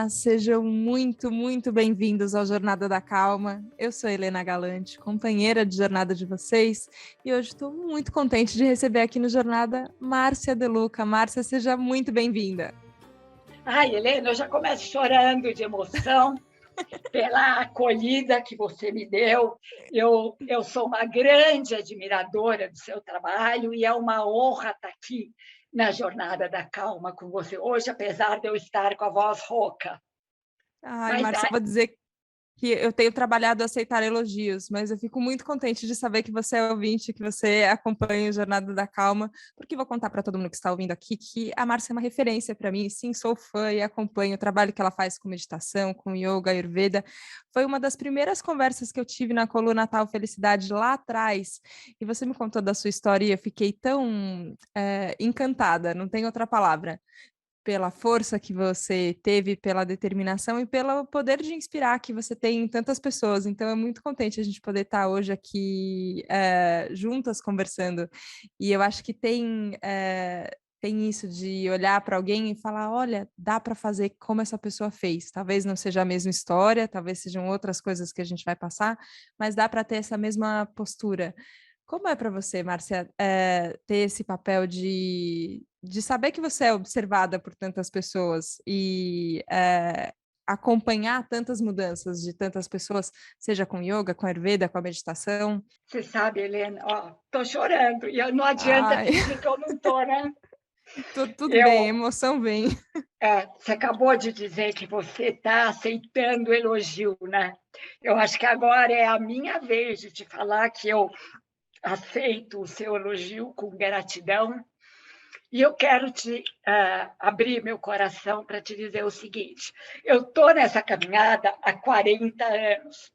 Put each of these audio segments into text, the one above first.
Olá, sejam muito bem-vindos ao Jornada da Calma. Eu sou Helena Galante, companheira de jornada de vocês, e hoje estou muito contente de receber aqui no Jornada Márcia De Luca. Márcia, seja muito bem-vinda. Ai, Helena, eu já começo chorando de emoção pela acolhida que você me deu. Eu sou uma grande admiradora do seu trabalho e é uma honra estar aqui na Jornada da Calma com você hoje, apesar de eu estar com a voz rouca. Ai, Márcia, eu vou dizer que eu tenho trabalhado a aceitar elogios, mas eu fico muito contente de saber que você é ouvinte, que você acompanha o Jornada da Calma, porque vou contar para todo mundo que está ouvindo aqui que a Márcia é uma referência para mim. Sim, sou fã e acompanho o trabalho que ela faz com meditação, com yoga, ayurveda. Foi uma das primeiras conversas que eu tive na coluna Natal Felicidade lá atrás, e você me contou da sua história e eu fiquei tão encantada, não tem outra palavra, pela força que você teve, pela determinação e pelo poder de inspirar que você tem em tantas pessoas. Então, é muito contente a gente poder estar hoje aqui juntas conversando. E eu acho que tem isso de olhar para alguém e falar, olha, dá para fazer como essa pessoa fez. Talvez não seja a mesma história, talvez sejam outras coisas que a gente vai passar, mas dá para ter essa mesma postura. Como é para você, Márcia, ter esse papel de saber que você é observada por tantas pessoas e acompanhar tantas mudanças de tantas pessoas, seja com yoga, com Ayurveda, com a meditação? Você sabe, Helena, estou chorando e não adianta Ai, fingir que eu não estou, né? tudo bem, a Eu, emoção vem. Você acabou de dizer que você está aceitando elogio, né? Eu acho que agora é a minha vez de te falar que eu aceito o seu elogio com gratidão e eu quero te abrir meu coração para te dizer o seguinte: eu estou nessa caminhada há 40 anos.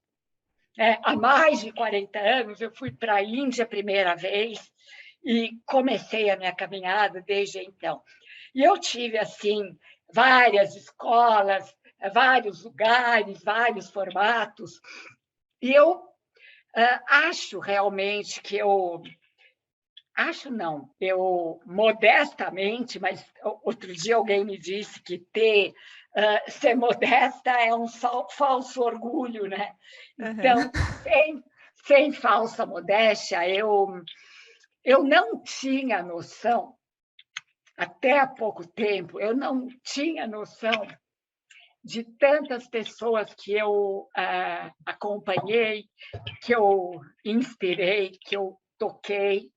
Há mais de 40 anos, eu fui para a Índia a primeira vez e comecei a minha caminhada desde então. E eu tive, assim, várias escolas, vários lugares, vários formatos, e eu acho realmente que eu... Acho não, eu modestamente, mas outro dia alguém me disse que ser modesta é um falso orgulho, né? Então, Uhum. sem falsa modéstia, eu não tinha noção, até há pouco tempo, eu não tinha noção de tantas pessoas que eu acompanhei, que eu inspirei, que eu toquei.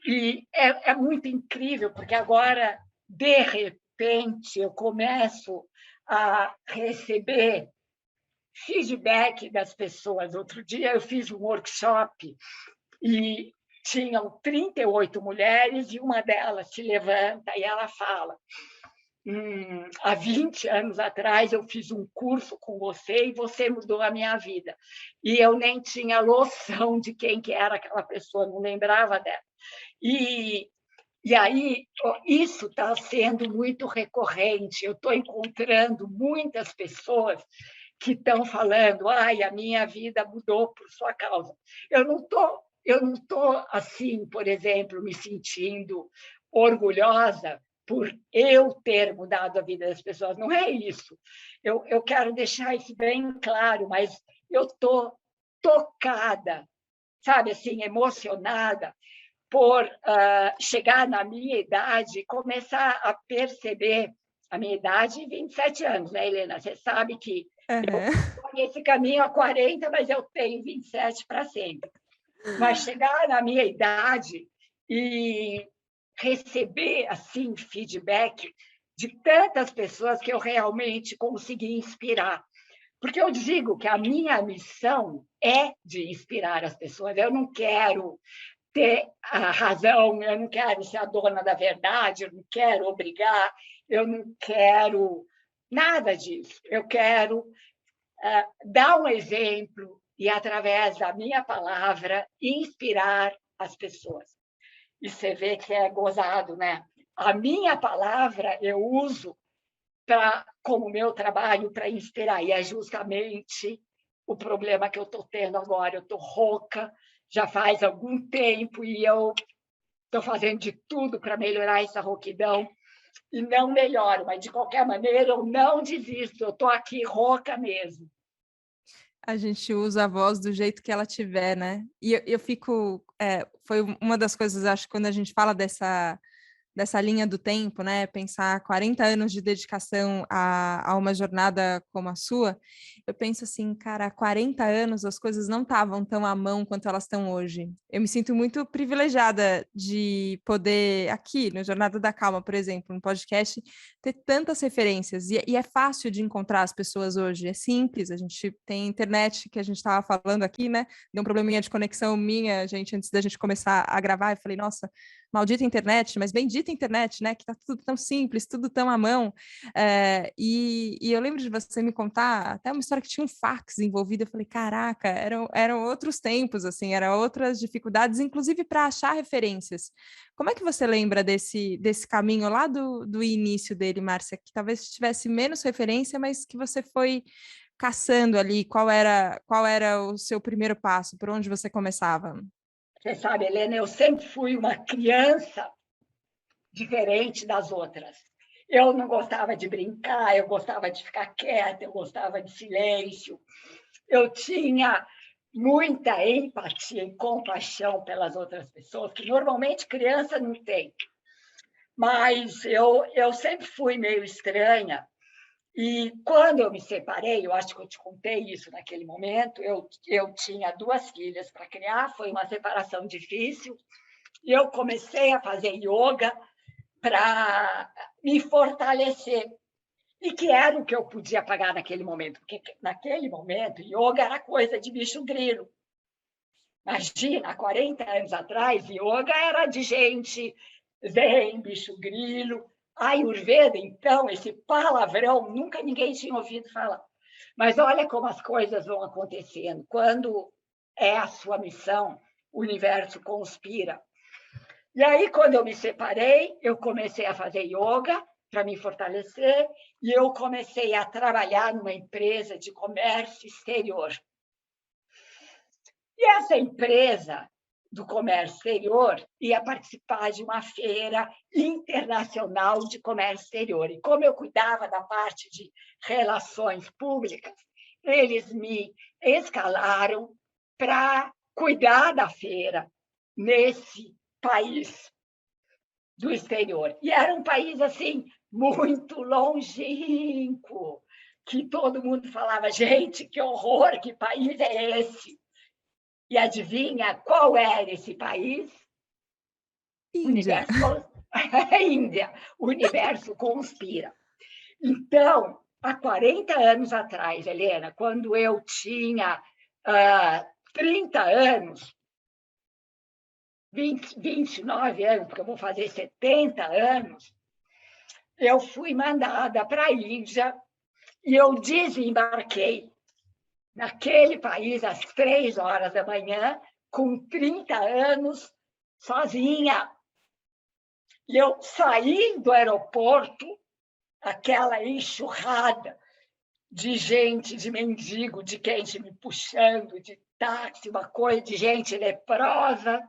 E é muito incrível, porque agora, de repente, eu começo a receber feedback das pessoas. Outro dia eu fiz um workshop e tinham 38 mulheres e uma delas se levanta e ela fala: há 20 anos atrás eu fiz um curso com você e você mudou a minha vida. E eu nem tinha noção de quem que era aquela pessoa, não lembrava dela. E aí, isso está sendo muito recorrente. Eu estou encontrando muitas pessoas que estão falando: ai, a minha vida mudou por sua causa. Eu não tô assim, por exemplo, me sentindo orgulhosa por eu ter mudado a vida das pessoas. Não é isso. Eu quero deixar isso bem claro, mas eu estou tocada, sabe, assim, emocionada por chegar na minha idade e começar a perceber a minha idade, 27 anos, né, Helena? Você sabe que eu Uhum. estou nesse caminho há 40, mas eu tenho 27 para sempre. Mas chegar na minha idade e receber assim feedback de tantas pessoas que eu realmente consegui inspirar. Porque eu digo que a minha missão é de inspirar as pessoas. Eu não quero ter a razão, eu não quero ser a dona da verdade, eu não quero obrigar, eu não quero nada disso. Eu quero dar um exemplo e, através da minha palavra, inspirar as pessoas. E você vê que é gozado, né? A minha palavra eu uso como meu trabalho para inspirar, e é justamente o problema que eu estou tendo agora. Eu estou rouca, já faz algum tempo, e eu estou fazendo de tudo para melhorar essa rouquidão. e não melhoro, mas de qualquer maneira eu não desisto, eu estou aqui rouca mesmo. A gente usa a voz do jeito que ela tiver, né? E eu fico. Foi uma das coisas, acho, quando a gente fala dessa linha do tempo, né? Pensar 40 anos de dedicação a uma jornada como a sua, eu penso assim, cara, há 40 anos as coisas não estavam tão à mão quanto elas estão hoje. Eu me sinto muito privilegiada de poder, aqui no Jornada da Calma, por exemplo, no podcast, ter tantas referências. E é fácil de encontrar as pessoas hoje, é simples, a gente tem internet, que a gente estava falando aqui, né? Deu um probleminha de conexão minha, gente, antes da gente começar a gravar, eu falei, nossa, maldita internet, mas bendita internet, né? Que tá tudo tão simples, tudo tão à mão. E eu lembro de você me contar até uma história que tinha um fax envolvido. Eu falei, caraca, eram outros tempos, assim, eram outras dificuldades, inclusive para achar referências. Como é que você lembra desse caminho lá do início dele, Márcia? Que talvez tivesse menos referência, mas que você foi caçando ali, qual era o seu primeiro passo, por onde você começava? Você sabe, Helena, eu sempre fui uma criança diferente das outras. Eu não gostava de brincar, eu gostava de ficar quieta, eu gostava de silêncio. Eu tinha muita empatia e compaixão pelas outras pessoas, que normalmente criança não tem. Mas eu sempre fui meio estranha. E quando eu me separei, eu acho que eu te contei isso naquele momento, eu tinha 2 filhas para criar, foi uma separação difícil, e eu comecei a fazer yoga para me fortalecer, e que era o que eu podia pagar naquele momento, porque naquele momento, yoga era coisa de bicho grilo. Imagina, há 40 anos atrás, yoga era de gente zen, bicho grilo. Ayurveda, então, esse palavrão, nunca ninguém tinha ouvido falar. Mas olha como as coisas vão acontecendo. Quando é a sua missão, o universo conspira. E aí, quando eu me separei, eu comecei a fazer yoga para me fortalecer e eu comecei a trabalhar numa empresa de comércio exterior. E essa empresa do comércio exterior ia participar de uma feira internacional de comércio exterior. E como eu cuidava da parte de relações públicas, eles me escalaram para cuidar da feira nesse país do exterior. E era um país assim muito longínquo, que todo mundo falava, gente, que horror, que país é esse? E adivinha qual era esse país? Índia. Universo Índia. O universo conspira. Então, há 40 anos atrás, Helena, quando eu tinha 30 anos, 29 anos, porque eu vou fazer 70 anos, eu fui mandada para a Índia e eu desembarquei naquele país às 3 horas da manhã, com 30 anos, sozinha. E eu saí do aeroporto, aquela enxurrada de gente, de mendigo, de gente me puxando, de táxi, uma coisa de gente leprosa.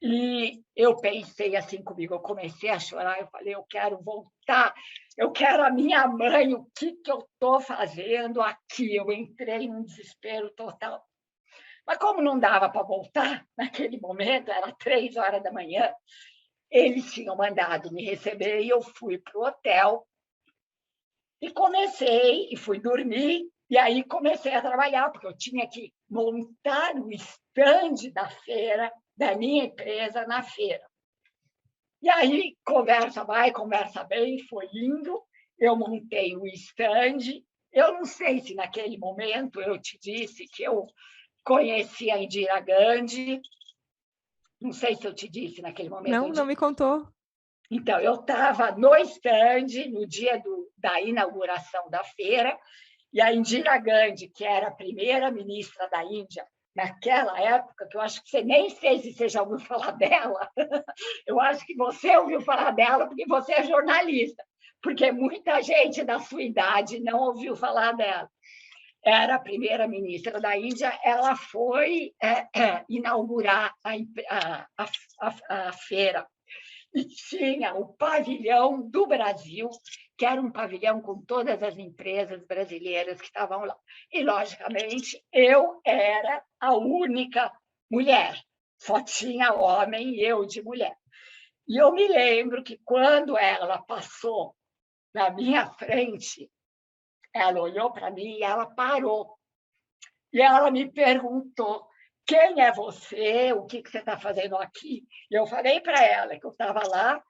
E eu pensei assim comigo, eu comecei a chorar, eu falei, eu quero voltar, eu quero a minha mãe, o que eu estou fazendo aqui? Eu entrei num desespero total. Mas como não dava para voltar, naquele momento, era 3 horas da manhã, eles tinham mandado me receber e eu fui para o hotel e comecei, e fui dormir, e aí comecei a trabalhar, porque eu tinha que montar o stand da feira, da minha empresa, na feira. E aí, conversa vai, conversa bem, foi indo, eu montei o stand. Eu não sei se naquele momento eu te disse que eu conheci a Indira Gandhi, não sei se eu te disse naquele momento. Não me contou. Então, eu estava no stand no dia da inauguração da feira, e a Indira Gandhi, que era a primeira ministra da Índia naquela época, que eu acho que você nem sei se você já ouviu falar dela, eu acho que você ouviu falar dela porque você é jornalista, porque muita gente da sua idade não ouviu falar dela. Era a primeira ministra da Índia, ela foi inaugurar a feira. e tinha o pavilhão do Brasil, que era um pavilhão com todas as empresas brasileiras que estavam lá. E, logicamente, eu era a única mulher. Só tinha homem e eu de mulher. E eu me lembro que, quando ela passou na minha frente, ela olhou para mim e ela parou. E ela me perguntou: quem é você? O que você está fazendo aqui? E eu falei para ela que eu estava lá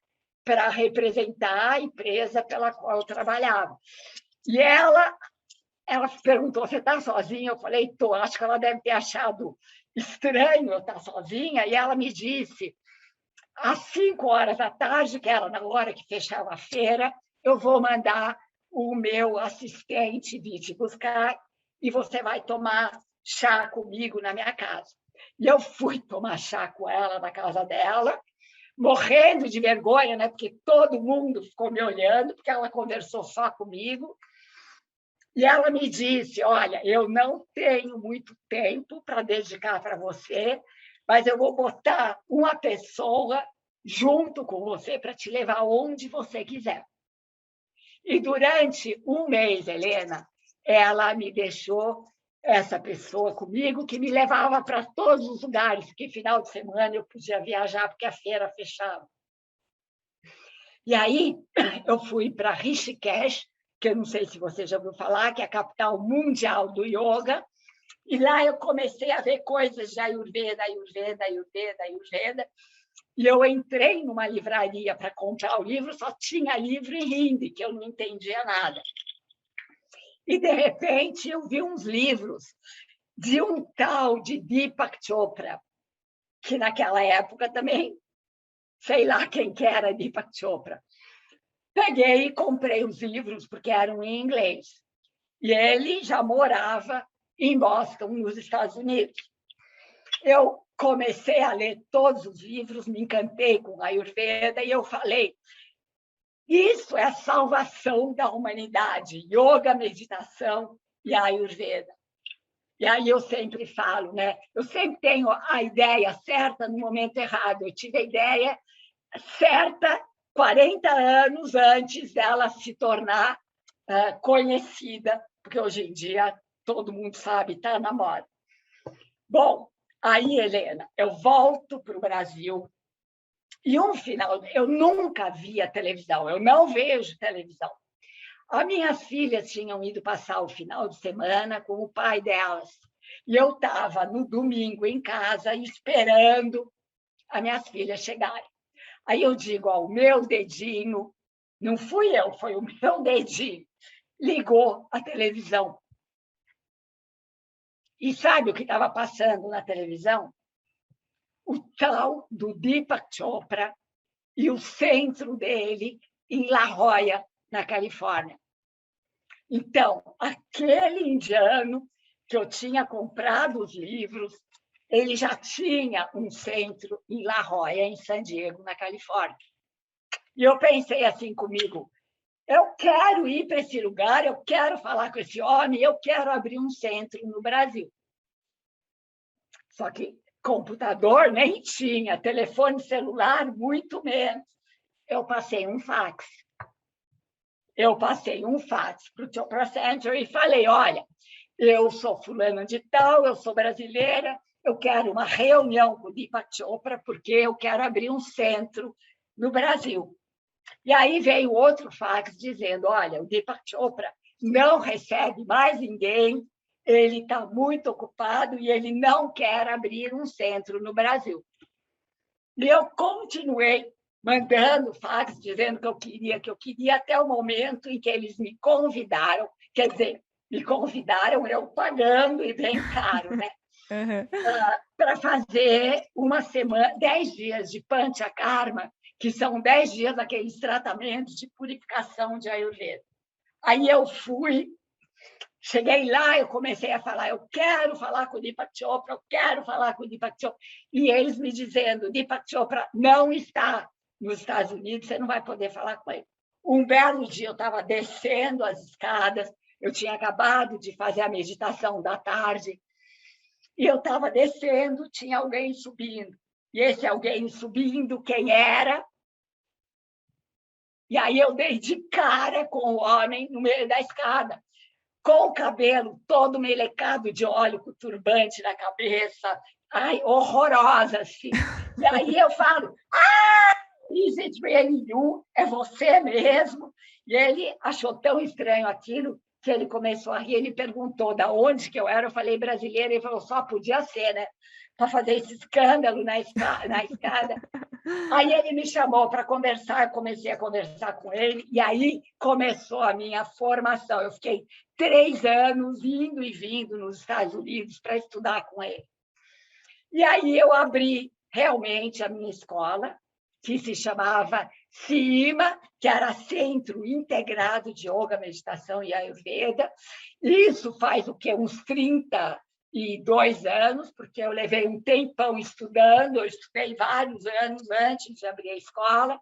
para representar a empresa pela qual eu trabalhava. E ela perguntou: você está sozinha? Eu falei: estou. Acho que ela deve ter achado estranho eu estar sozinha. E ela me disse: às 5 horas da tarde, que era na hora que fechava a feira, eu vou mandar o meu assistente vir te buscar e você vai tomar chá comigo na minha casa. E eu fui tomar chá com ela na casa dela, morrendo de vergonha, né? Porque todo mundo ficou me olhando, porque ela conversou só comigo. E ela me disse: olha, eu não tenho muito tempo para dedicar para você, mas eu vou botar uma pessoa junto com você para te levar onde você quiser. E durante um mês, Helena, ela me deixou essa pessoa comigo, que me levava para todos os lugares, porque final de semana eu podia viajar, porque a feira fechava. E aí eu fui para Rishikesh, que eu não sei se você já ouviu falar, que é a capital mundial do yoga, e lá eu comecei a ver coisas de Ayurveda, e eu entrei numa livraria para comprar o livro, só tinha livro em hindi, que eu não entendia nada. E, de repente, eu vi uns livros de um tal de Deepak Chopra, que naquela época também, sei lá quem que era Deepak Chopra. Peguei e comprei os livros, porque eram em inglês. E ele já morava em Boston, nos Estados Unidos. Eu comecei a ler todos os livros, me encantei com a Ayurveda e eu falei: isso é a salvação da humanidade, yoga, meditação e a Ayurveda. E aí eu sempre falo, né? Eu sempre tenho a ideia certa no momento errado. Eu tive a ideia certa 40 anos antes dela se tornar conhecida, porque hoje em dia todo mundo sabe, está na moda. Bom, aí, Helena, eu volto para o Brasil e eu nunca via televisão, eu não vejo televisão. As minhas filhas tinham ido passar o final de semana com o pai delas. E eu estava no domingo em casa esperando as minhas filhas chegarem. Aí eu digo: o meu dedinho, não fui eu, foi o meu dedinho, ligou a televisão. E sabe o que estava passando na televisão? O tal do Deepak Chopra e o centro dele em La Jolla, na Califórnia. Então, aquele indiano que eu tinha comprado os livros, ele já tinha um centro em La Jolla, em San Diego, na Califórnia. E eu pensei assim comigo: eu quero ir para esse lugar, eu quero falar com esse homem, eu quero abrir um centro no Brasil. Só que computador nem tinha, telefone celular muito menos. Eu passei um fax. Para o Chopra Center e falei: olha, eu sou fulana de tal, eu sou brasileira, eu quero uma reunião com o Deepak Chopra, porque eu quero abrir um centro no Brasil. E aí veio outro fax dizendo: olha, o Deepak Chopra não recebe mais ninguém, ele está muito ocupado e ele não quer abrir um centro no Brasil. E eu continuei mandando fax dizendo que eu queria, até o momento em que eles me convidaram, quer dizer, me convidaram eu pagando e bem caro, né? Uhum. Para fazer uma semana, 10 dias de Panchakarma, que são 10 dias daqueles tratamentos de purificação de Ayurveda. Aí eu fui, cheguei lá, eu comecei a falar: eu quero falar com o Deepak Chopra, eu quero falar com o Deepak Chopra. E eles me dizendo: Deepak Chopra não está nos Estados Unidos, você não vai poder falar com ele. Um belo dia eu estava descendo as escadas, eu tinha acabado de fazer a meditação da tarde, e eu estava descendo, tinha alguém subindo. E esse alguém subindo, quem era? E aí eu dei de cara com o homem no meio da escada, com o cabelo todo melecado de óleo, com o turbante na cabeça, ai, horrorosa, assim. E aí eu falo, is it really you? É você mesmo? E ele achou tão estranho aquilo que ele começou a rir, ele perguntou de onde que eu era, eu falei brasileira, ele falou, só podia ser, né? Para fazer esse escândalo na escada. Aí ele me chamou para conversar, eu comecei a conversar com ele, e aí começou a minha formação. Eu fiquei 3 anos indo e vindo nos Estados Unidos para estudar com ele. E aí eu abri realmente a minha escola, que se chamava CIMA, que era Centro Integrado de Yoga, Meditação e Ayurveda. Isso faz o quê? Uns 32 anos, porque eu levei um tempão estudando, eu estudei vários anos antes de abrir a escola,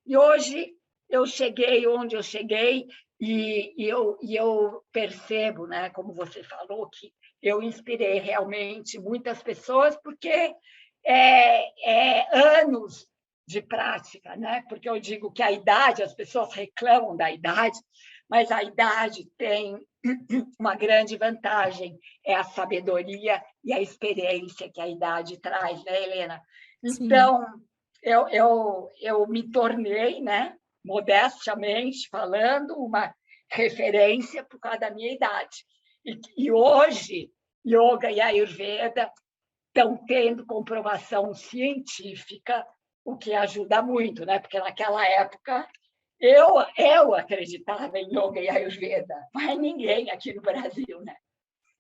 e hoje eu cheguei onde eu cheguei, e eu percebo, né, como você falou, que eu inspirei realmente muitas pessoas, porque anos de prática, né? Porque eu digo que a idade, as pessoas reclamam da idade, mas a idade tem uma grande vantagem, é a sabedoria e a experiência que a idade traz, né, Helena? Sim. Então, eu me tornei, né, modestamente falando, uma referência por causa da minha idade. E hoje, yoga e ayurveda estão tendo comprovação científica, o que ajuda muito, né? Porque naquela época eu acreditava em yoga e ayurveda, mas ninguém aqui no Brasil, né?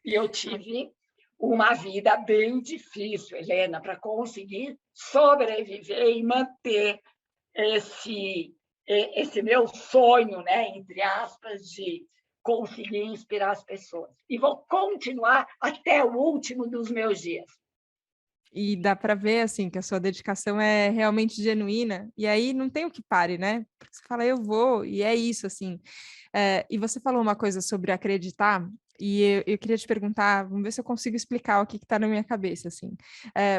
E eu tive uma vida bem difícil, Helena, para conseguir sobreviver e manter esse meu sonho, né, entre aspas, de conseguir inspirar as pessoas. E vou continuar até o último dos meus dias. E dá para ver, assim, que a sua dedicação é realmente genuína, e aí não tem o que pare, né? Porque você fala, eu vou, e é isso, assim. E você falou uma coisa sobre acreditar, e eu queria te perguntar, vamos ver se eu consigo explicar o que está na minha cabeça, assim.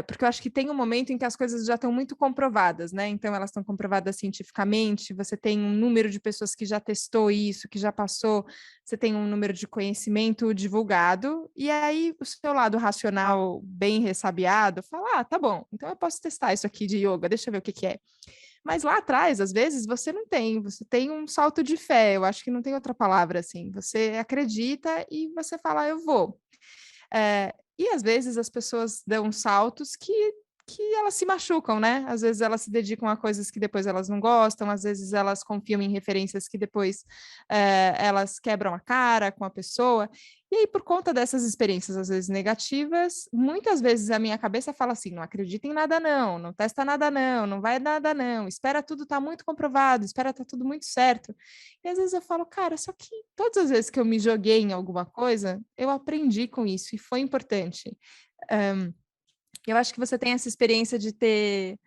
Porque eu acho que tem um momento em que as coisas já estão muito comprovadas, né? Então, elas estão comprovadas cientificamente, você tem um número de pessoas que já testou isso, que já passou, você tem um número de conhecimento divulgado, e aí o seu lado racional bem ressabiado fala, tá bom, então eu posso testar isso aqui de yoga, deixa eu ver o que é. Mas lá atrás, às vezes, você não tem, você tem um salto de fé, eu acho que não tem outra palavra assim. Você acredita e você fala, eu vou. E às vezes as pessoas dão saltos que elas se machucam, né? Às vezes elas se dedicam a coisas que depois elas não gostam, às vezes elas confiam em referências que depois elas quebram a cara com a pessoa. E aí, por conta dessas experiências, às vezes negativas, muitas vezes a minha cabeça fala assim: não acredita em nada, não, não testa nada, não, não vai nada, não, espera tudo estar muito comprovado, espera estar tudo muito certo. E às vezes eu falo, cara, só que todas as vezes que eu me joguei em alguma coisa, eu aprendi com isso e foi importante. Eu acho que você tem essa experiência de ter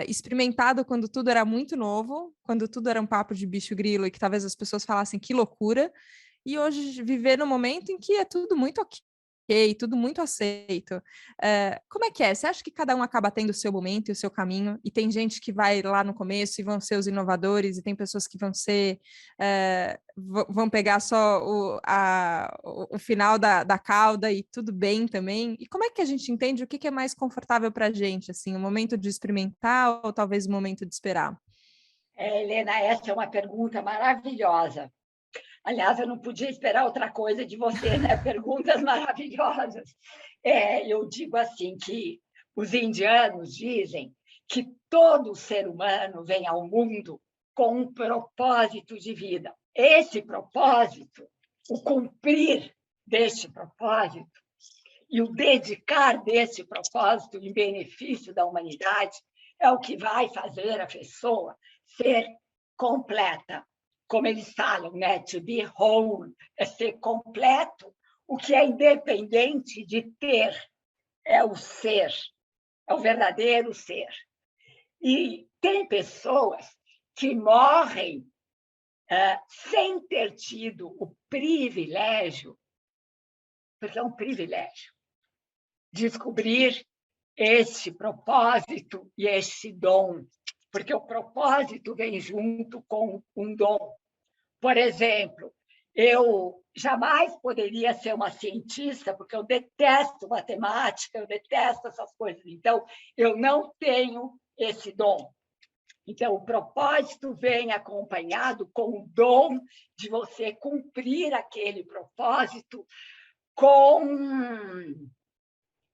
experimentado quando tudo era muito novo, quando tudo era um papo de bicho grilo e que talvez as pessoas falassem que loucura, e hoje viver no momento em que é tudo muito ok, tudo muito aceito. Como é que é? Você acha que cada um acaba tendo o seu momento e o seu caminho, e tem gente que vai lá no começo e vão ser os inovadores, e tem pessoas que vão ser vão pegar só o final da cauda e tudo bem também? E como é que a gente entende o que é mais confortável para a gente, assim, o momento de experimentar ou talvez o momento de esperar? Helena, essa é uma pergunta maravilhosa. Aliás, eu não podia esperar outra coisa de você, né? Perguntas maravilhosas. Eu digo assim que os indianos dizem que todo ser humano vem ao mundo com um propósito de vida. Esse propósito, o cumprir deste propósito e o dedicar desse propósito em benefício da humanidade é o que vai fazer a pessoa ser completa. Como eles falam, né? To be whole, é ser completo. O que é independente de ter é o ser, é o verdadeiro ser. E tem pessoas que morrem sem ter tido o privilégio, porque é um privilégio, descobrir este propósito e este dom. porque o propósito vem junto com um dom. Por exemplo, eu jamais poderia ser uma cientista, porque eu detesto matemática, eu detesto essas coisas. Então, eu não tenho esse dom. Então, o propósito vem acompanhado com o dom de você cumprir aquele propósito com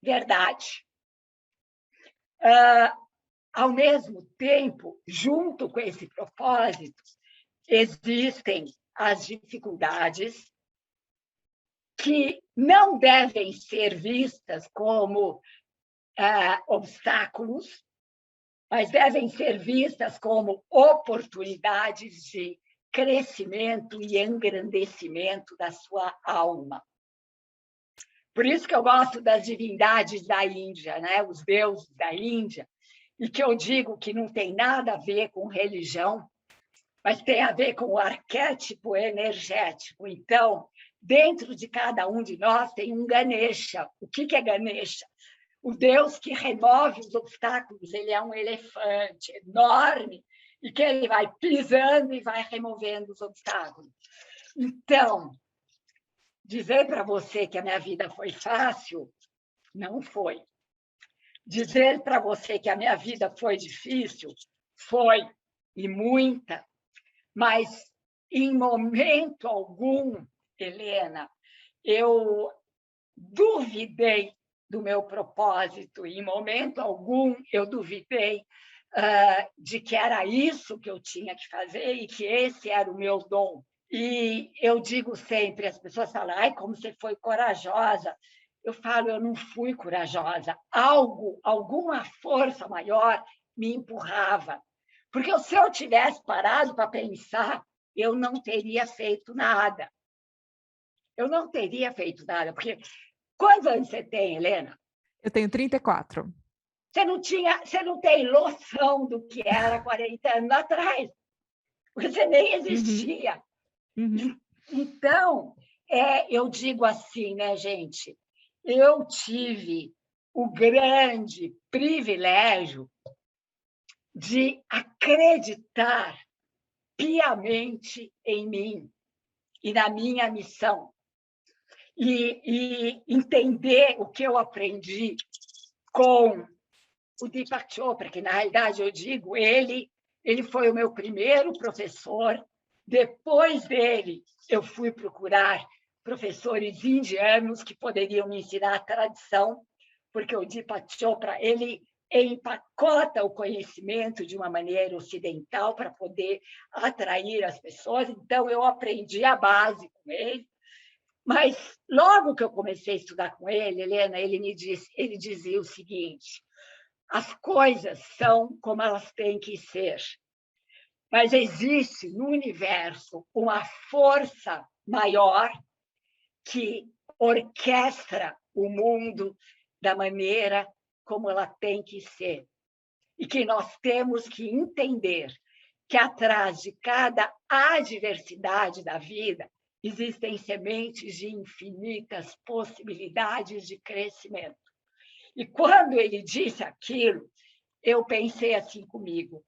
verdade. Ao mesmo tempo, junto com esse propósito, existem as dificuldades que não devem ser vistas como obstáculos, mas devem ser vistas como oportunidades de crescimento e engrandecimento da sua alma. Por isso que eu gosto das divindades da Índia, né? Os deuses da Índia, e que eu digo que não tem nada a ver com religião, mas tem a ver com o arquétipo energético. Então, dentro de cada um de nós tem um Ganesha. O que é Ganesha? O Deus que remove os obstáculos. Ele é um elefante enorme e que ele vai pisando e vai removendo os obstáculos. Então, dizer para você que a minha vida foi fácil, não foi. Dizer para você que a minha vida foi difícil, foi, e muita. Mas, em momento algum, Helena, eu duvidei do meu propósito, em momento algum eu duvidei de que era isso que eu tinha que fazer e que esse era o meu dom. E eu digo sempre, as pessoas falam, ai, como você foi corajosa. Eu falo, eu não fui corajosa. Alguma força maior me empurrava. Porque se eu tivesse parado para pensar, eu não teria feito nada. Eu não teria feito nada, porque quantos anos você tem, Helena? Eu tenho 34. Você não tem noção do que era 40 anos atrás, porque você nem existia. Uhum. Então, eu digo assim, né, gente? Eu tive o grande privilégio de acreditar piamente em mim e na minha missão. E entender o que eu aprendi com o Deepak Chopra, que, na realidade, eu digo, ele foi o meu primeiro professor. Depois dele, eu fui procurar professores indianos que poderiam me ensinar a tradição, porque o Deepak Chopra, ele empacota o conhecimento de uma maneira ocidental para poder atrair as pessoas. Então, eu aprendi a base com ele. Mas, logo que eu comecei a estudar com ele, Helena, ele dizia o seguinte: as coisas são como elas têm que ser, mas existe no universo uma força maior que orquestra o mundo da maneira como ela tem que ser. E que nós temos que entender que atrás de cada adversidade da vida existem sementes de infinitas possibilidades de crescimento. E quando ele disse aquilo, eu pensei assim comigo: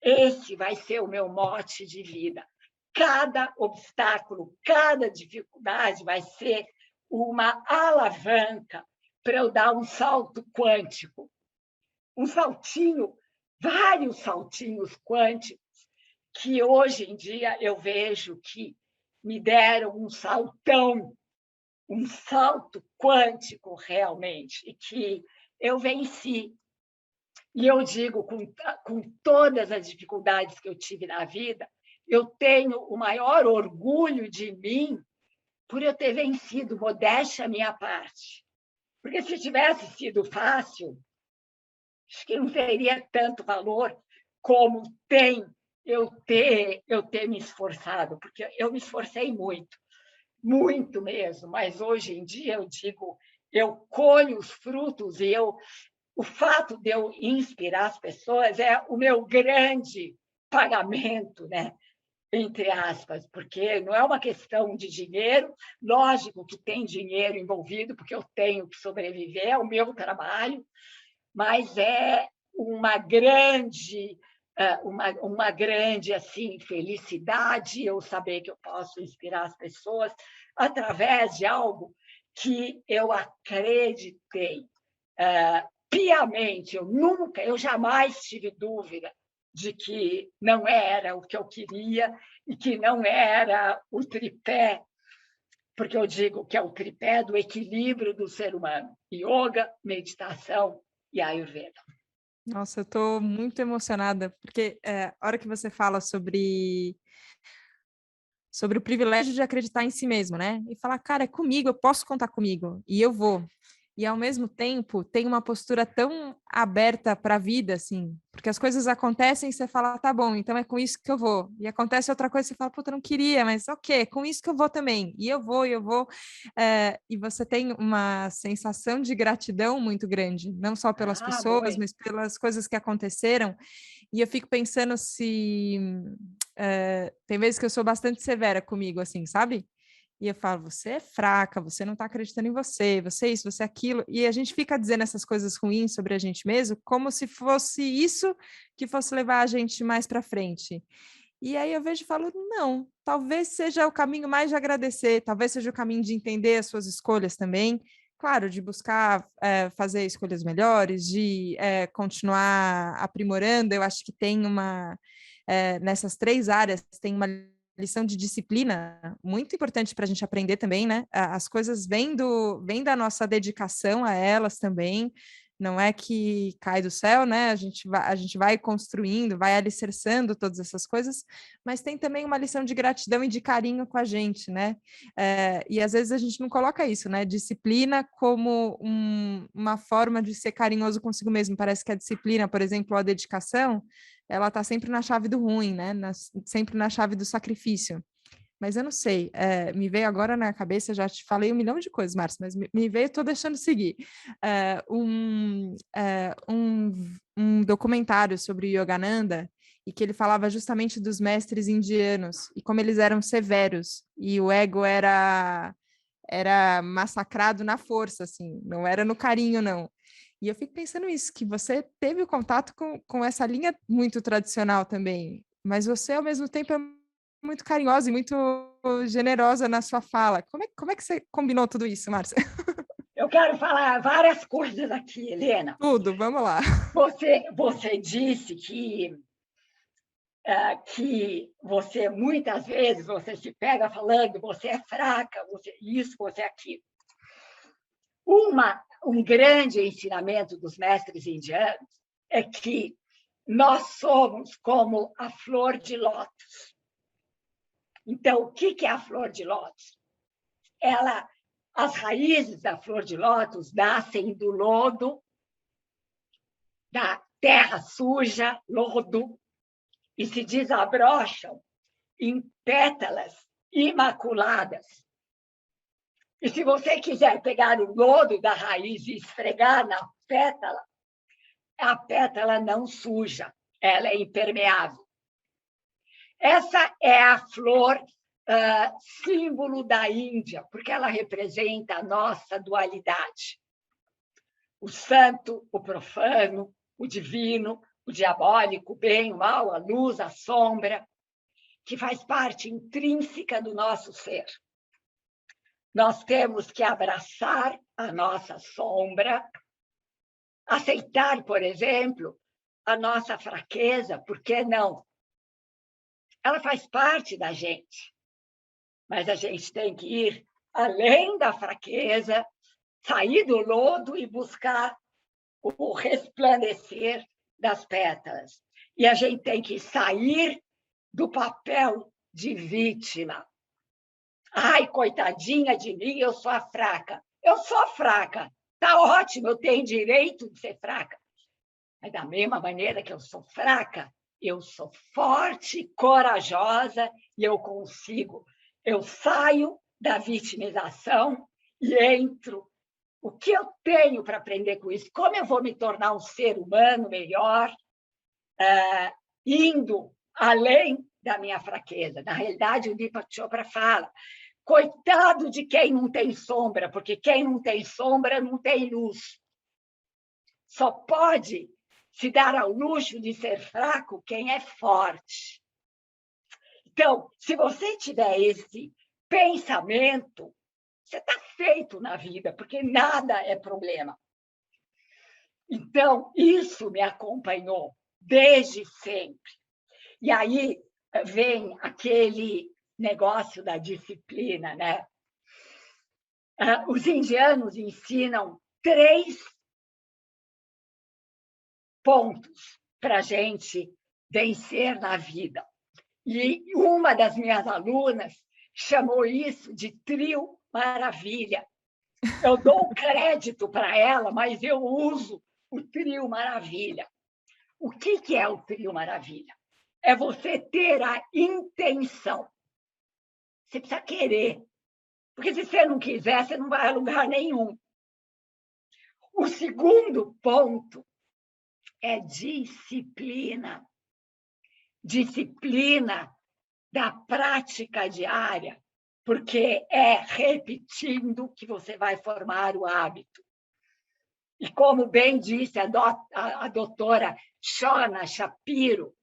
esse vai ser o meu mote de vida. Cada obstáculo, cada dificuldade vai ser uma alavanca para eu dar um salto quântico. Um saltinho, vários saltinhos quânticos, que hoje em dia eu vejo que me deram um saltão, um salto quântico realmente, e que eu venci. E eu digo, com todas as dificuldades que eu tive na vida, eu tenho o maior orgulho de mim por eu ter vencido, modéstia à minha parte. Porque se tivesse sido fácil, acho que não teria tanto valor como tem eu ter me esforçado, porque eu me esforcei muito, muito mesmo, mas hoje em dia eu digo, eu colho os frutos e o fato de eu inspirar as pessoas é o meu grande pagamento, né? Entre aspas, porque não é uma questão de dinheiro, lógico que tem dinheiro envolvido, porque eu tenho que sobreviver, é o meu trabalho, mas é uma grande uma grande assim felicidade eu saber que eu posso inspirar as pessoas através de algo que eu acreditei piamente. Eu jamais tive dúvida de que não era o que eu queria e que não era o tripé, porque eu digo que é o tripé do equilíbrio do ser humano: yoga, meditação e Ayurveda. Nossa, eu estou muito emocionada, porque a hora que você fala sobre o privilégio de acreditar em si mesmo, né? E falar, cara, é comigo, eu posso contar comigo, e eu vou. E, ao mesmo tempo, tem uma postura tão aberta para a vida, assim, porque as coisas acontecem e você fala, tá bom, então é com isso que eu vou. E acontece outra coisa, você fala, puta, eu não queria, mas ok, é com isso que eu vou também. E eu vou, e eu vou. E você tem uma sensação de gratidão muito grande, não só pelas pessoas, mas pelas coisas que aconteceram. E eu fico pensando se... tem vezes que eu sou bastante severa comigo, assim, sabe? E eu falo, você é fraca, você não está acreditando em você, você isso, você aquilo. E a gente fica dizendo essas coisas ruins sobre a gente mesmo, como se fosse isso que fosse levar a gente mais para frente. E aí eu vejo e falo, não, talvez seja o caminho mais de agradecer, talvez seja o caminho de entender as suas escolhas também. Claro, de buscar fazer escolhas melhores, de continuar aprimorando. Eu acho que tem nessas 3 áreas, tem uma lição de disciplina muito importante para a gente aprender também, né? As coisas vêm da nossa dedicação a elas também. Não é que cai do céu, né? A gente vai construindo, vai alicerçando todas essas coisas, mas tem também uma lição de gratidão e de carinho com a gente, né? E às vezes a gente não coloca isso, né? Disciplina como uma forma de ser carinhoso consigo mesmo. Parece que a disciplina, por exemplo, a dedicação, ela está sempre na chave do ruim, né? Sempre na chave do sacrifício. Mas eu não sei, me veio agora na cabeça, já te falei 1 milhão de coisas, Márcio, mas me veio, estou deixando seguir. Um documentário sobre Yogananda, e que ele falava justamente dos mestres indianos, e como eles eram severos, e o ego era massacrado na força, assim, não era no carinho, não. E eu fico pensando isso, que você teve o contato com essa linha muito tradicional também, mas você, ao mesmo tempo, é muito carinhosa e muito generosa na sua fala. Como é que você combinou tudo isso, Márcia? Eu quero falar várias coisas aqui, Helena. Tudo, vamos lá. Você disse que você, muitas vezes, você se pega falando, você é fraca, você isso, você é aquilo. Um grande ensinamento dos mestres indianos é que nós somos como a flor de lótus. Então, o que é a flor de lótus? As raízes da flor de lótus nascem do lodo, da terra suja, lodo, e se desabrocham em pétalas imaculadas. E se você quiser pegar o lodo da raiz e esfregar na pétala, a pétala não suja, ela é impermeável. Essa é a flor símbolo da Índia, porque ela representa a nossa dualidade. O santo, o profano, o divino, o diabólico, o bem, o mal, a luz, a sombra, que faz parte intrínseca do nosso ser. Nós temos que abraçar a nossa sombra, aceitar, por exemplo, a nossa fraqueza, por que não? Ela faz parte da gente, mas a gente tem que ir além da fraqueza, sair do lodo e buscar o resplandecer das pétalas. E a gente tem que sair do papel de vítima. Ai, coitadinha de mim, eu sou a fraca. Eu sou fraca. Tá ótimo, eu tenho direito de ser fraca. Mas da mesma maneira que eu sou fraca, eu sou forte, corajosa e eu consigo. Eu saio da vitimização e entro. O que eu tenho para aprender com isso? Como eu vou me tornar um ser humano melhor, indo além da minha fraqueza? Na realidade, o Deepak Chopra fala: coitado de quem não tem sombra, porque quem não tem sombra não tem luz. Só pode se dar ao luxo de ser fraco quem é forte. Então, se você tiver esse pensamento, você está feito na vida, porque nada é problema. Então, isso me acompanhou desde sempre. E aí vem aquele negócio da disciplina, né? Os indianos ensinam 3 pontos para a gente vencer na vida. E uma das minhas alunas chamou isso de trio maravilha. Eu dou crédito para ela, mas eu uso o trio maravilha. O que é o trio maravilha? É você ter a intenção. Você precisa querer. Porque se você não quiser, você não vai a lugar nenhum. O segundo ponto é disciplina. Disciplina da prática diária, porque é repetindo que você vai formar o hábito. E como bem disse a doutora Shona Shapiro,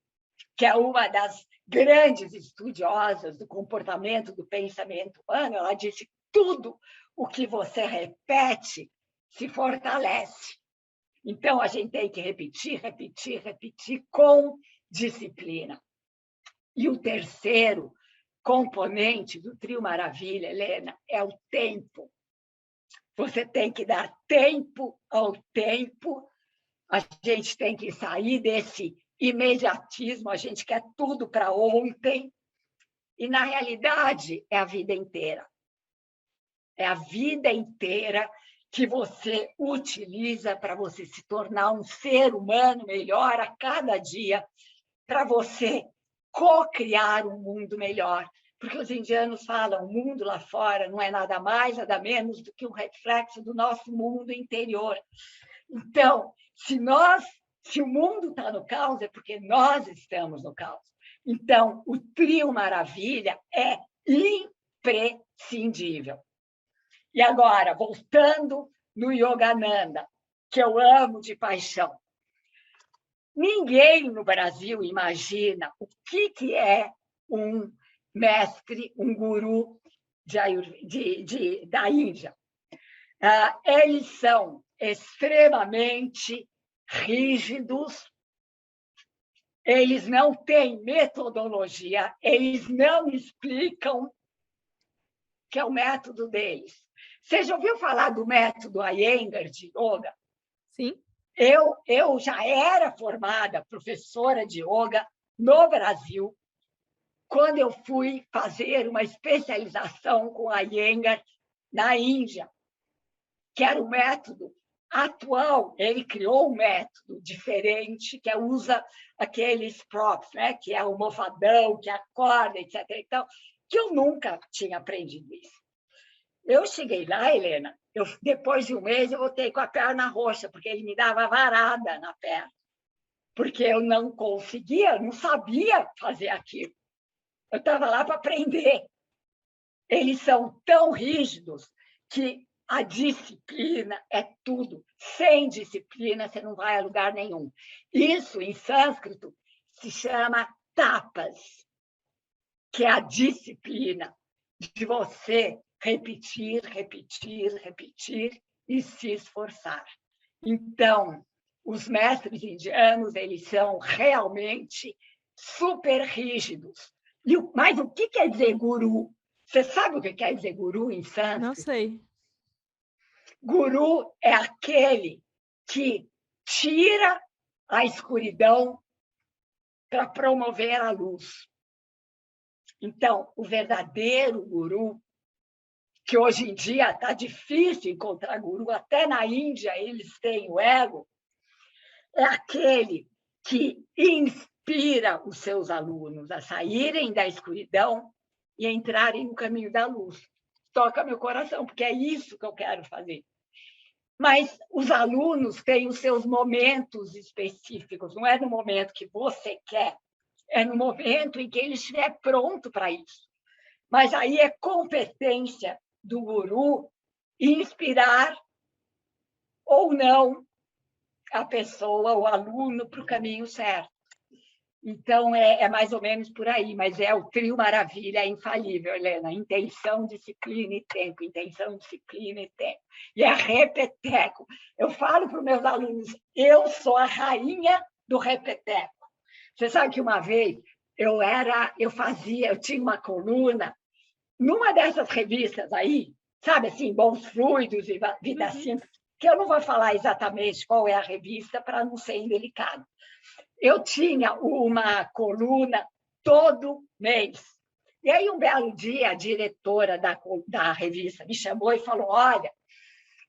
que é uma das grandes estudiosas do comportamento do pensamento humano, ela disse: tudo o que você repete se fortalece. Então, a gente tem que repetir, repetir, repetir com disciplina. E o terceiro componente do trio maravilha, Helena, é o tempo. Você tem que dar tempo ao tempo. A gente tem que sair desse imediatismo, a gente quer tudo para ontem. E, na realidade, é a vida inteira. É a vida inteira que você utiliza para você se tornar um ser humano melhor a cada dia, para você co-criar um mundo melhor. Porque os indianos falam, o mundo lá fora não é nada mais, nada menos do que um reflexo do nosso mundo interior. Então, se o mundo está no caos, é porque nós estamos no caos. Então, o trio maravilha é imprescindível. E agora, voltando no Yogananda, que eu amo de paixão. Ninguém no Brasil imagina o que é um mestre, um guru da Índia. Eles são extremamente rígidos, eles não têm metodologia, eles não explicam que é o método deles. Você já ouviu falar do método Iyengar de yoga? Sim. Eu já era formada professora de yoga no Brasil, quando eu fui fazer uma especialização com a Iyengar na Índia, que era o método atual. Ele criou um método diferente, que usa aqueles props, né? Que é o mofadão, que acorda, etc. Então, que eu nunca tinha aprendido isso. Eu cheguei lá, Helena, depois de um mês eu voltei com a perna roxa, porque ele me dava varada na perna, porque eu não conseguia, não sabia fazer aquilo. Eu estava lá para aprender. Eles são tão rígidos que a disciplina é tudo. Sem disciplina, você não vai a lugar nenhum. Isso, em sânscrito, se chama tapas, que é a disciplina de você repetir, repetir, repetir e se esforçar. Então, os mestres indianos, eles são realmente super rígidos. Mas o que quer dizer guru? Você sabe o que quer dizer guru em sânscrito? Não sei. Guru é aquele que tira a escuridão para promover a luz. Então, o verdadeiro guru, que hoje em dia está difícil encontrar guru, até na Índia eles têm o ego, é aquele que inspira os seus alunos a saírem da escuridão e entrarem no caminho da luz. Toca meu coração, porque é isso que eu quero fazer. Mas os alunos têm os seus momentos específicos, não é no momento que você quer, é no momento em que ele estiver pronto para isso. Mas aí é competência do guru inspirar ou não a pessoa, o aluno, para o caminho certo. Então, é mais ou menos por aí, mas é o trio maravilha, é infalível, Helena. Intenção, disciplina e tempo. Intenção, disciplina e tempo. E é repeteco. Eu falo para os meus alunos, eu sou a rainha do repeteco. Você sabe que uma vez eu tinha uma coluna numa dessas revistas aí, sabe assim, Bons Fluidos e Vida Simples, que eu não vou falar exatamente qual é a revista para não ser indelicado. Eu tinha uma coluna todo mês. E aí, um belo dia, a diretora da revista me chamou e falou: olha,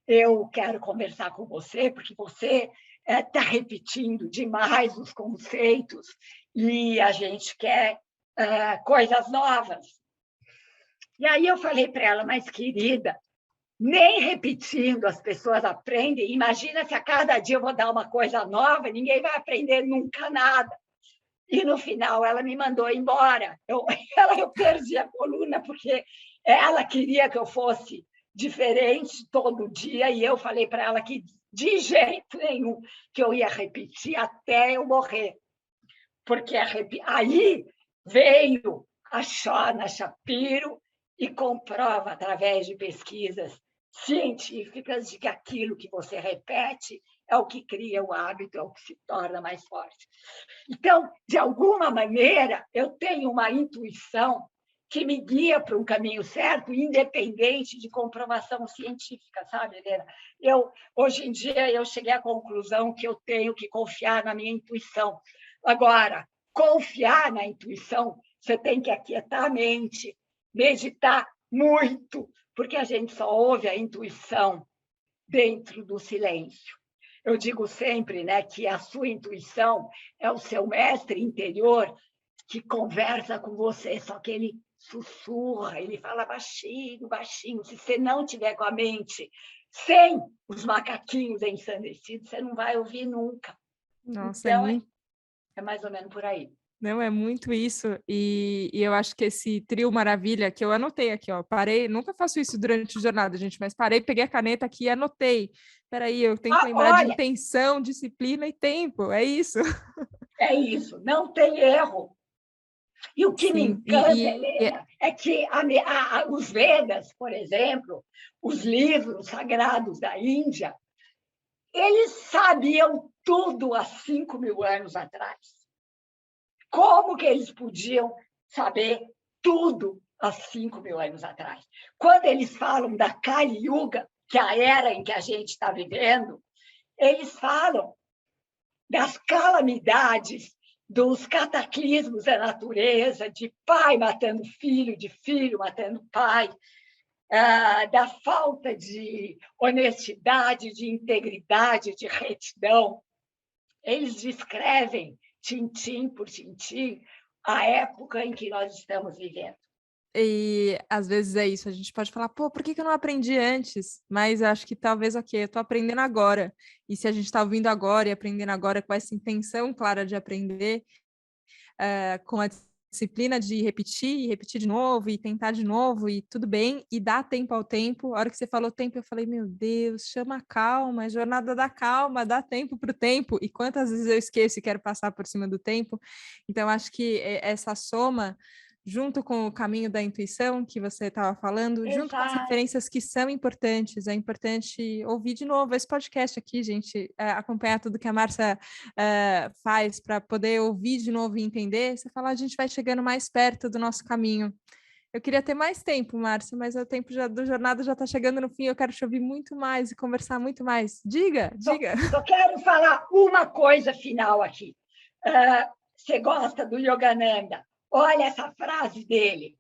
eu quero conversar com você, porque você está repetindo demais os conceitos e a gente quer coisas novas. E aí eu falei para ela, mas, querida, nem repetindo as pessoas aprendem. Imagina se a cada dia eu vou dar uma coisa nova, ninguém vai aprender nunca nada. E, no final, ela me mandou embora. Eu perdi a coluna, porque ela queria que eu fosse diferente todo dia, e eu falei para ela que, de jeito nenhum, que eu ia repetir até eu morrer. Porque aí veio a Shona Shapiro e comprova, através de pesquisas científicas, de que aquilo que você repete é o que cria o hábito, é o que se torna mais forte. Então, de alguma maneira, eu tenho uma intuição que me guia para um caminho certo, independente de comprovação científica, sabe, Helena? Hoje em dia, eu cheguei à conclusão que eu tenho que confiar na minha intuição. Agora, confiar na intuição, você tem que aquietar a mente, meditar muito, porque a gente só ouve a intuição dentro do silêncio. Eu digo sempre, né, que a sua intuição é o seu mestre interior que conversa com você, só que ele sussurra, ele fala baixinho, baixinho. Se você não tiver com a mente sem os macaquinhos ensandecidos, você não vai ouvir nunca. Nossa, então, é mais ou menos por aí. Não, é muito isso, e eu acho que esse trio maravilha, que eu anotei aqui, ó, parei, nunca faço isso durante a jornada, gente, mas parei, peguei a caneta aqui e anotei. Peraí, eu tenho que lembrar de intenção, disciplina e tempo, é isso. É isso, não tem erro. E o que me encanta, Helena, é que os Vedas, por exemplo, os livros sagrados da Índia, eles sabiam tudo há 5.000 anos atrás. Como que eles podiam saber tudo há 5.000 anos atrás? Quando eles falam da Kali Yuga, que é a era em que a gente está vivendo, eles falam das calamidades, dos cataclismos da natureza, de pai matando filho, de filho matando pai, da falta de honestidade, de integridade, de retidão. Eles descrevem, tintim por tintim, a época em que nós estamos vivendo. E às vezes é isso, a gente pode falar, pô, por que eu não aprendi antes? Mas acho que talvez, ok, eu tô aprendendo agora. E se a gente está ouvindo agora e aprendendo agora com essa intenção clara de aprender, com a disciplina de repetir e repetir de novo e tentar de novo e tudo bem, e dar tempo ao tempo. A hora que você falou tempo, eu falei, meu Deus, chama a calma, jornada da calma, dá tempo para o tempo. E quantas vezes eu esqueço e quero passar por cima do tempo. Então, acho que essa soma, junto com o caminho da intuição que você estava falando, Exato. junto com as referências que são importantes, é importante ouvir de novo esse podcast aqui, gente, acompanhar tudo que a Márcia faz para poder ouvir de novo e entender. Você fala, a gente vai chegando mais perto do nosso caminho. Eu queria ter mais tempo, Márcia, mas o tempo do jornada já está chegando no fim, eu quero te ouvir muito mais e conversar muito mais. Diga. Só quero falar uma coisa final aqui. Você gosta do Yogananda? Olha essa frase dele.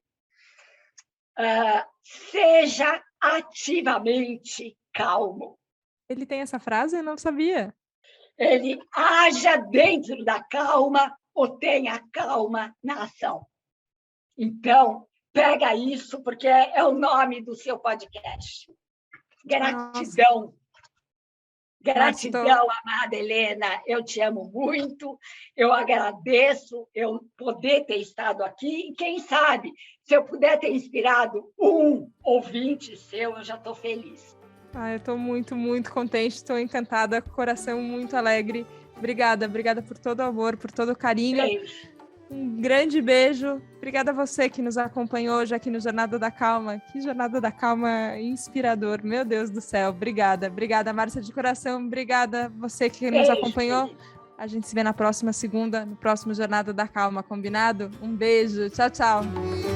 Seja ativamente calmo. Ele tem essa frase? Eu não sabia. Ele haja dentro da calma ou tenha calma na ação. Então, pega isso, porque é o nome do seu podcast. Gratidão. Nossa. Gratidão, amada Helena, eu te amo muito, eu agradeço eu poder ter estado aqui, e quem sabe, se eu puder ter inspirado um ouvinte seu, eu já estou feliz. Eu estou muito, muito contente, estou encantada, coração muito alegre. Obrigada por todo o amor, por todo o carinho. Beijo. Um grande beijo. Obrigada a você que nos acompanhou hoje aqui no Jornada da Calma. Que Jornada da Calma inspirador, meu Deus do céu. Obrigada, Márcia, de coração. Obrigada a você que nos acompanhou. Querida. A gente se vê na próxima segunda, no próximo Jornada da Calma, combinado? Um beijo, tchau, tchau.